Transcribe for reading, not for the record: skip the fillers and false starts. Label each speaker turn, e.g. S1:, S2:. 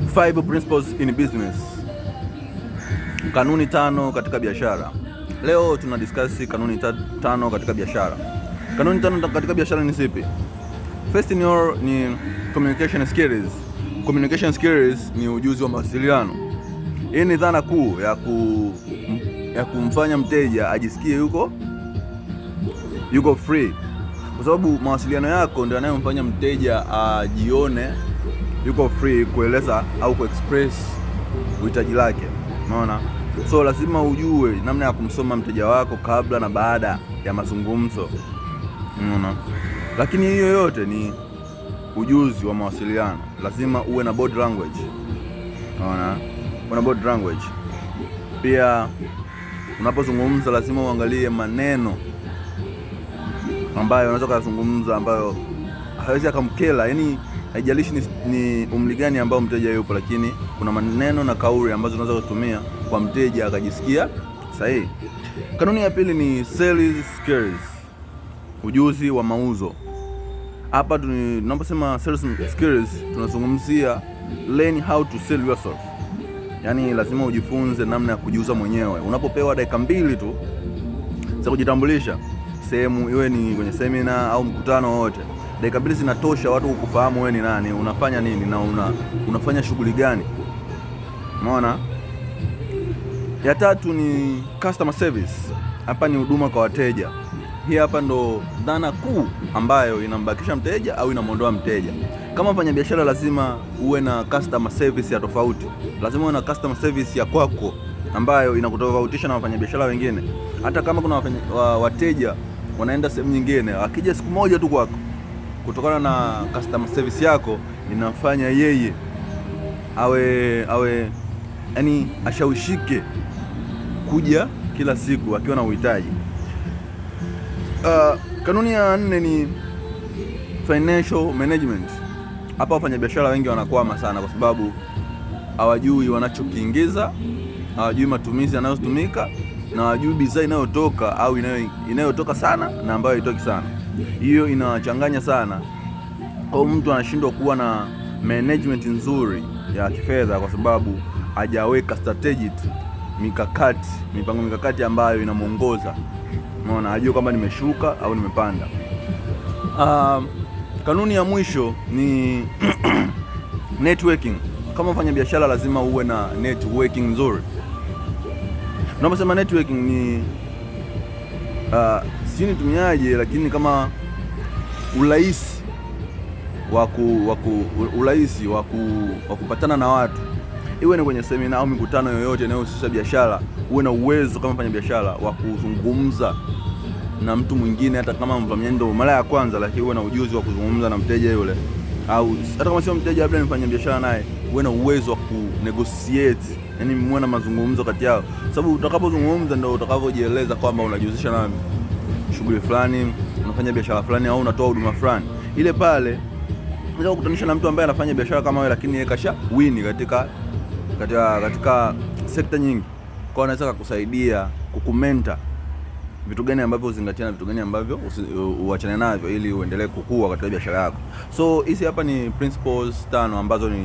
S1: 5 principles in business. Kanuni 5 katika biashara. Leo tuna discuss kanuni 5 katika biashara. Kanuni 5 katika biashara ni zipi? First in all ni communication skills. Communication skills ni ujuzi wa mawasiliano. Hii ni dhana kuu ya kumfanya mteja ajisikie yuko free, kwa sababu mawasiliano yako ndio yanayomfanya mteja ajione yuko free kueleza au kuexpress uhitaji lake. Unaona? So lazima ujue namna ya kumsoma mteja wako kabla na baada ya mazungumzo. Unaona? Lakini hiyo yote ni ujuzi wa mawasiliano. Lazima uwe na body language. Unaona? Una body language. Pia unapozungumza lazima uangalie maneno ambayo unaweza kuzungumza ambayo hawezi akamkela. Yaani haijalishi ni umri gani ambao mteja yupo, lakini kuna maneno na kauli ambazo unaweza kutumia kwa mteja akajisikia sahihi. Kanuni ya pili ni sales skills, ujuzi wa mauzo. Hapa tunaposema sales skills tunazungumzia learn how to sell yourself. Yaani lazima ujifunze namna ya kujiuza mwenyewe. Unapopewa dakika 2 tu za kujitambulisha sehemu, iwe ni kwenye seminar au mkutano wote, dakika 2 zinatosha watu kukufahamu wewe ni nani, unafanya nini na unafanya shughuli gani. Umeona? Ya tatu ni customer service. Hapa ni huduma kwa wateja. Hii hapa ndo dhana kuu ambayo inambakisha mteja au inamondoa mteja. Kama mfanyabiashara lazima uwe na customer service ya tofauti. Lazima uwe na customer service ya kwako ambayo inakutofautisha na wafanyabiashara wengine. Hata kama kuna wateja wanaenda sehemu nyingine, akija siku moja tu kwako, kutokana na customer service yako inafanya yeye awe yani ashawishike kuja kila siku akiwa na uhitaji. Kanuni ya 4 ni financial management. Hapa wafanyabiashara wengi wanakwama sana kwa sababu hawajui wanachokiingiza, hawajui matumizi yanayotumika, na hawajui bidhaa inayotoka au inayotoka sana na ambayo haitoki sana. Hiyo inawachanganya sana. Kwa mtu anashindwa kuwa na management nzuri ya kifedha kwa sababu hajaweka mipango mikakati ambayo inamuongoza. Unaona, hajui kwamba nimeshuka au nimepanda. Kanuni ya mwisho ni networking. Kama mfanya biashara lazima uwe na networking nzuri. Unaposema networking ni si nitumiaje, lakini kama urahisi wa kupatana na watu, iwe ni kwenye semina au mikutano yoyote inayohusisha biashara, uwe na uwezo kama mfanya biashara wa kuzungumza na mtu mwingine, hata kama mvamiendo mara ya kwanza, lakini uwe na ujuzi wa kuzungumza na mteja yule, au hata kama sio mteja, labda mfanya biashara naye, uwe na uwezo wa kunegotiate, yani muwe na mazungumzo kati yao, sababu utakapozungumza ndio utakavyojieleza kwamba unajihusisha na shughuli fulani, unafanya biashara fulani au unatoa huduma fulani. Ile pale unaweza kukutanisha na mtu ambaye anafanya biashara kama wewe, lakini yeye kasha win katika sekta nyingi, kwa anaweza kukusaidia kukumenta vitu gani ambavyo uzingatia na vitu gani ambavyo uachane navyo ili uendelee kukua katika biashara yako. So hizi hapa ni principles 5 ambazo ni